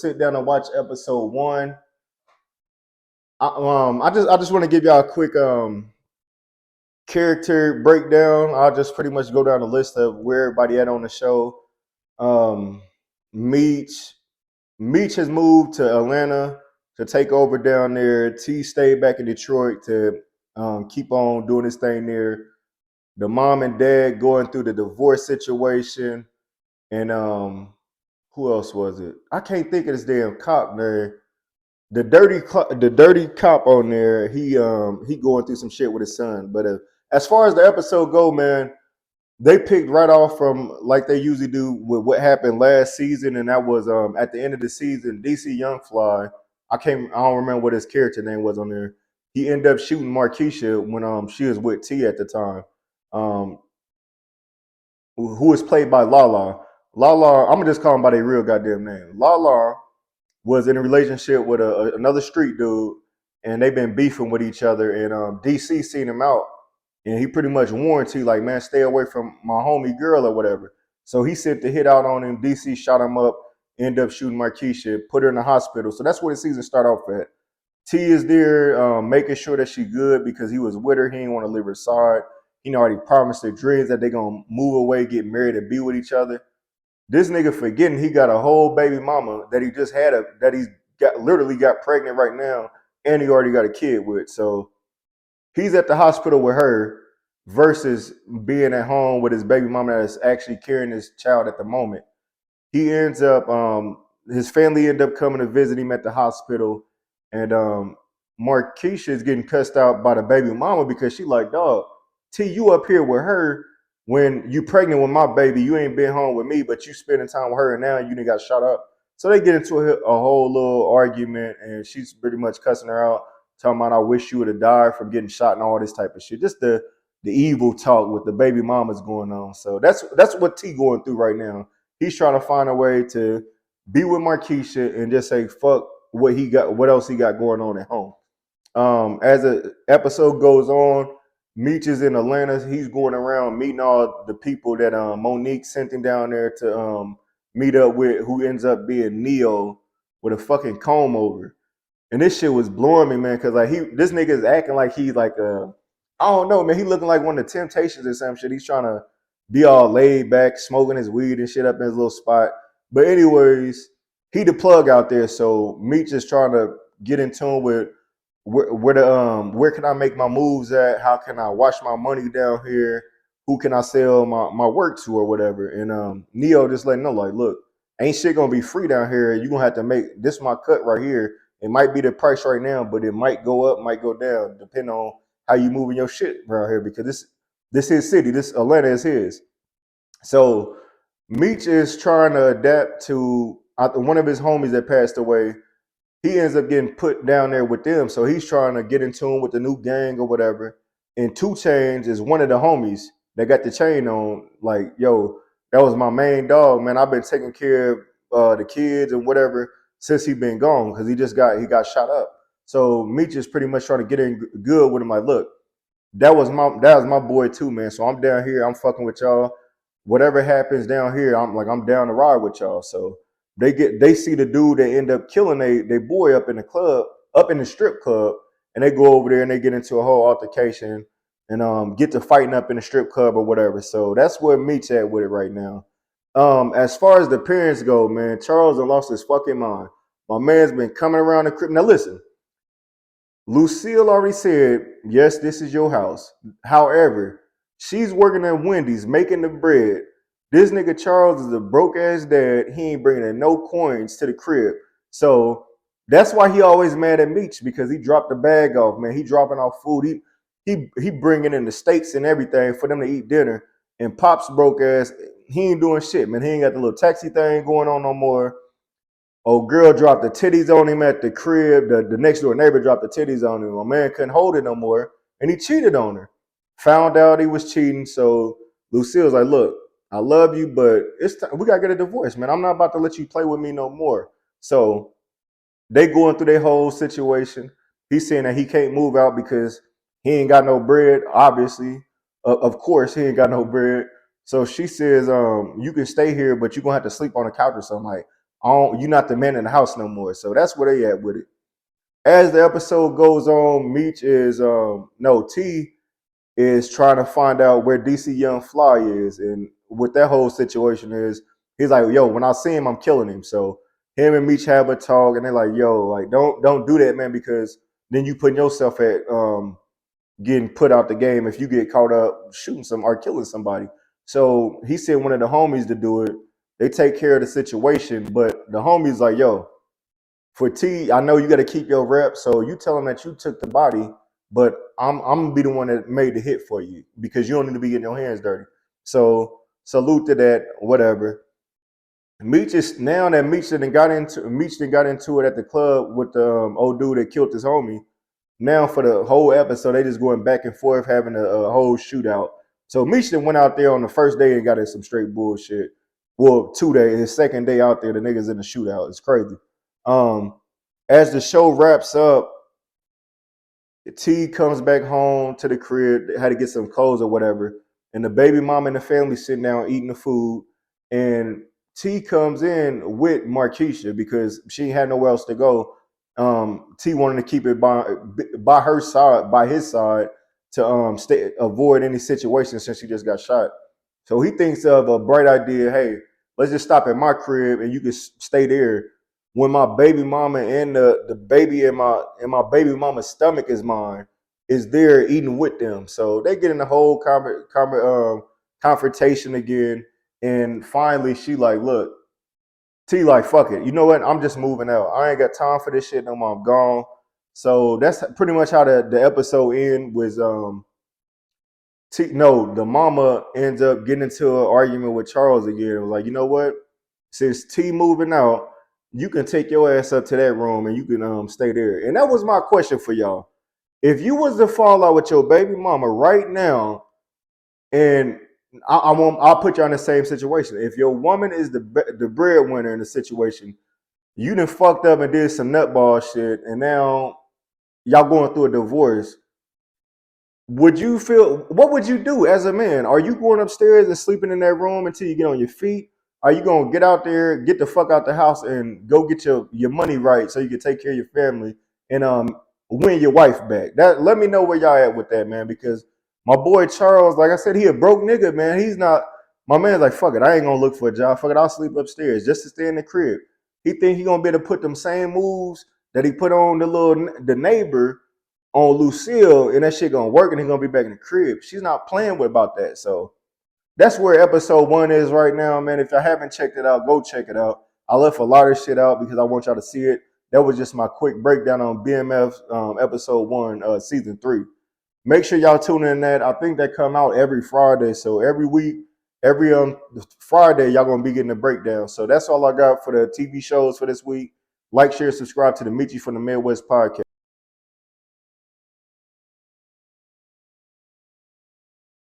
sit down and watch episode one. I just want to give y'all a quick character breakdown. I'll just pretty much go down the list of where everybody at on the show. Um, Meech, Meech has moved to Atlanta to take over down there. T stayed back in Detroit to keep on doing his thing there. The mom and dad going through the divorce situation, and who else was it? I can't think of this damn cop there. The dirty cop on there, he going through some shit with his son. But as far as the episode go, man, they picked right off from like they usually do with what happened last season, and that was at the end of the season, DC Young Fly. I don't remember what his character name was on there. He ended up shooting Markeisha when she was with T at the time. Um, who was played by Lala. Lala, I'm gonna just call him by their real goddamn name. Lala was in a relationship with another street dude, and they've been beefing with each other. And DC seen him out, and he pretty much warned T like, man, stay away from my homie girl or whatever. So he sent the hit out on him. DC shot him up, ended up shooting Markeisha, put her in the hospital. So that's where the season start off at. T is there making sure that she good because he was with her. He didn't want to leave her side. He already promised her dreams that they're gonna move away, get married, and be with each other. This nigga forgetting he got a whole baby mama that he just had that he's got literally got pregnant right now, and he already got a kid with. So he's at the hospital with her versus being at home with his baby mama that is actually carrying his child at the moment. He ends up his family end up coming to visit him at the hospital, and Markeisha is getting cussed out by the baby mama because she like, dog, T, you up here with her when you pregnant with my baby, you ain't been home with me, but you spending time with her, and now you done got shot up. So they get into a whole little argument, and she's pretty much cussing her out, talking about I wish you would have died from getting shot and all this type of shit. Just the evil talk with the baby mamas going on. So that's what T going through right now. He's trying to find a way to be with Markeisha and just say fuck what he got, what else he got going on at home. As the episode goes on, Meech is in Atlanta. He's going around meeting all the people that Monique sent him down there to meet up with, who ends up being Neo with a fucking comb over. And this shit was blowing me, man, because like this nigga is acting like he's like I don't know, man. He looking like one of the Temptations or some shit. He's trying to be all laid back, smoking his weed and shit up in his little spot. But anyways, he the plug out there, so Meech is trying to get in tune with where can I make my moves at? How can I wash my money down here? Who can I sell my work to or whatever? And Neo just letting know like, look, ain't shit gonna be free down here. You gonna have to make this my cut right here. It might be the price right now, but it might go up, might go down, depending on how you moving your shit around here. Because this his city, this Atlanta is his. So Meech is trying to adapt to one of his homies that passed away. He ends up getting put down there with them. So he's trying to get in tune with the new gang or whatever. And 2 Chainz is one of the homies that got the chain on. Like, yo, that was my main dog, man. I've been taking care of the kids and whatever since he been gone because he got shot up. So Meech is pretty much trying to get in good with him. Like, look, that was my boy too, man. So I'm down here, I'm fucking with y'all. Whatever happens down here, I'm down to ride with y'all. So they see the dude that end up killing they boy up in the club, up in the strip club, and they go over there and they get into a whole altercation and get to fighting up in the strip club or whatever. So that's where Meech at with it right now. As far as the parents go, man, Charles done lost his fucking mind. My man's been coming around the crib. Now listen, Lucille already said, yes, this is your house. However, she's working at Wendy's making the bread. This nigga Charles is a broke ass dad. He ain't bringing in no coins to the crib. So that's why he always mad at Meech because he dropped the bag off, man. He dropping off food. He bringing in the steaks and everything for them to eat dinner. And Pop's broke ass, he ain't doing shit, man. He ain't got the little taxi thing going on no more. Old girl dropped the titties on him at the crib. The next door neighbor dropped the titties on him. My man couldn't hold it no more, and he cheated on her. Found out he was cheating, so Lucille's like, "Look, I love you, but it's time. We gotta get a divorce, man. I'm not about to let you play with me no more." So they going through their whole situation. He's saying that he can't move out because he ain't got no bread. Obviously, of course, he ain't got no bread. So she says, "You can stay here, but you're gonna have to sleep on the couch or something." Like, You're not the man in the house no more. So that's where they at with it. As the episode goes on, Meech is no T is trying to find out where DC Young Fly is, and what that whole situation is, he's like, "Yo, when I see him, I'm killing him." So him and Meech have a talk, and they're like, "Yo, like don't do that, man, because then you putting yourself at getting put out the game if you get caught up shooting some or killing somebody." So he sent one of the homies to do it. They take care of the situation, but the homies like, "Yo, for T, I know you got to keep your rep. So you tell him that you took the body, but I'm gonna be the one that made the hit for you because you don't need to be getting your hands dirty." So salute to that, whatever. Meech is now that Meech done got into it at the club with the old dude that killed his homie. Now for the whole episode, they just going back and forth having a whole shootout. So Meech went out there on the first day and got in some straight bullshit. Well, 2 days, his second day out there, the niggas in the shootout. It's crazy. Um, as the show wraps up, T comes back home to the crib, had to get some clothes or whatever, and the baby mom and the family sitting down eating the food, and T comes in with Markeisha because she had nowhere else to go. T wanted to keep it by her side, by his side, to avoid any situation since she just got shot. So he thinks of a bright idea. Hey, let's just stop at my crib and you can stay there when my baby mama and the baby in my baby mama's stomach is mine is there eating with them. So they get in the whole confrontation again, and finally she like, look, T like, fuck it, you know what? I'm just moving out. I ain't got time for this shit no more. I'm gone. So that's pretty much how the episode end. Was the mama ends up getting into an argument with Charles again. It was like, you know what? Since T moving out, you can take your ass up to that room and you can stay there. And that was my question for y'all. If you was to fall out with your baby mama right now, and I'll put you in the same situation. If your woman is the breadwinner in the situation, you done fucked up and did some nutball shit, and now y'all going through a divorce. What would you do as a man? Are you going upstairs and sleeping in that room until you get on your feet? Are you gonna get out there, get the fuck out the house, and go get your money right so you can take care of your family and win your wife back? That, let me know where y'all at with that, man, because my boy Charles, like I said, he a broke nigga, man. He's not, my man's like, fuck it, I ain't gonna look for a job. Fuck it, I'll sleep upstairs just to stay in the crib. He think he gonna be able to put them same moves that he put on the neighbor on Lucille, and that shit gonna work, and he's gonna be back in the crib. She's not playing with about that. So that's where episode 1 is right now, man. If y'all haven't checked it out, go check it out. I left a lot of shit out because I want y'all to see it. That was just my quick breakdown on BMF episode 1, season 3. Make sure y'all tune in that. I think that come out every Friday. So every week, every Friday, y'all gonna be getting a breakdown. So that's all I got for the TV shows for this week. Like, share, subscribe to the Michi from the Midwest podcast.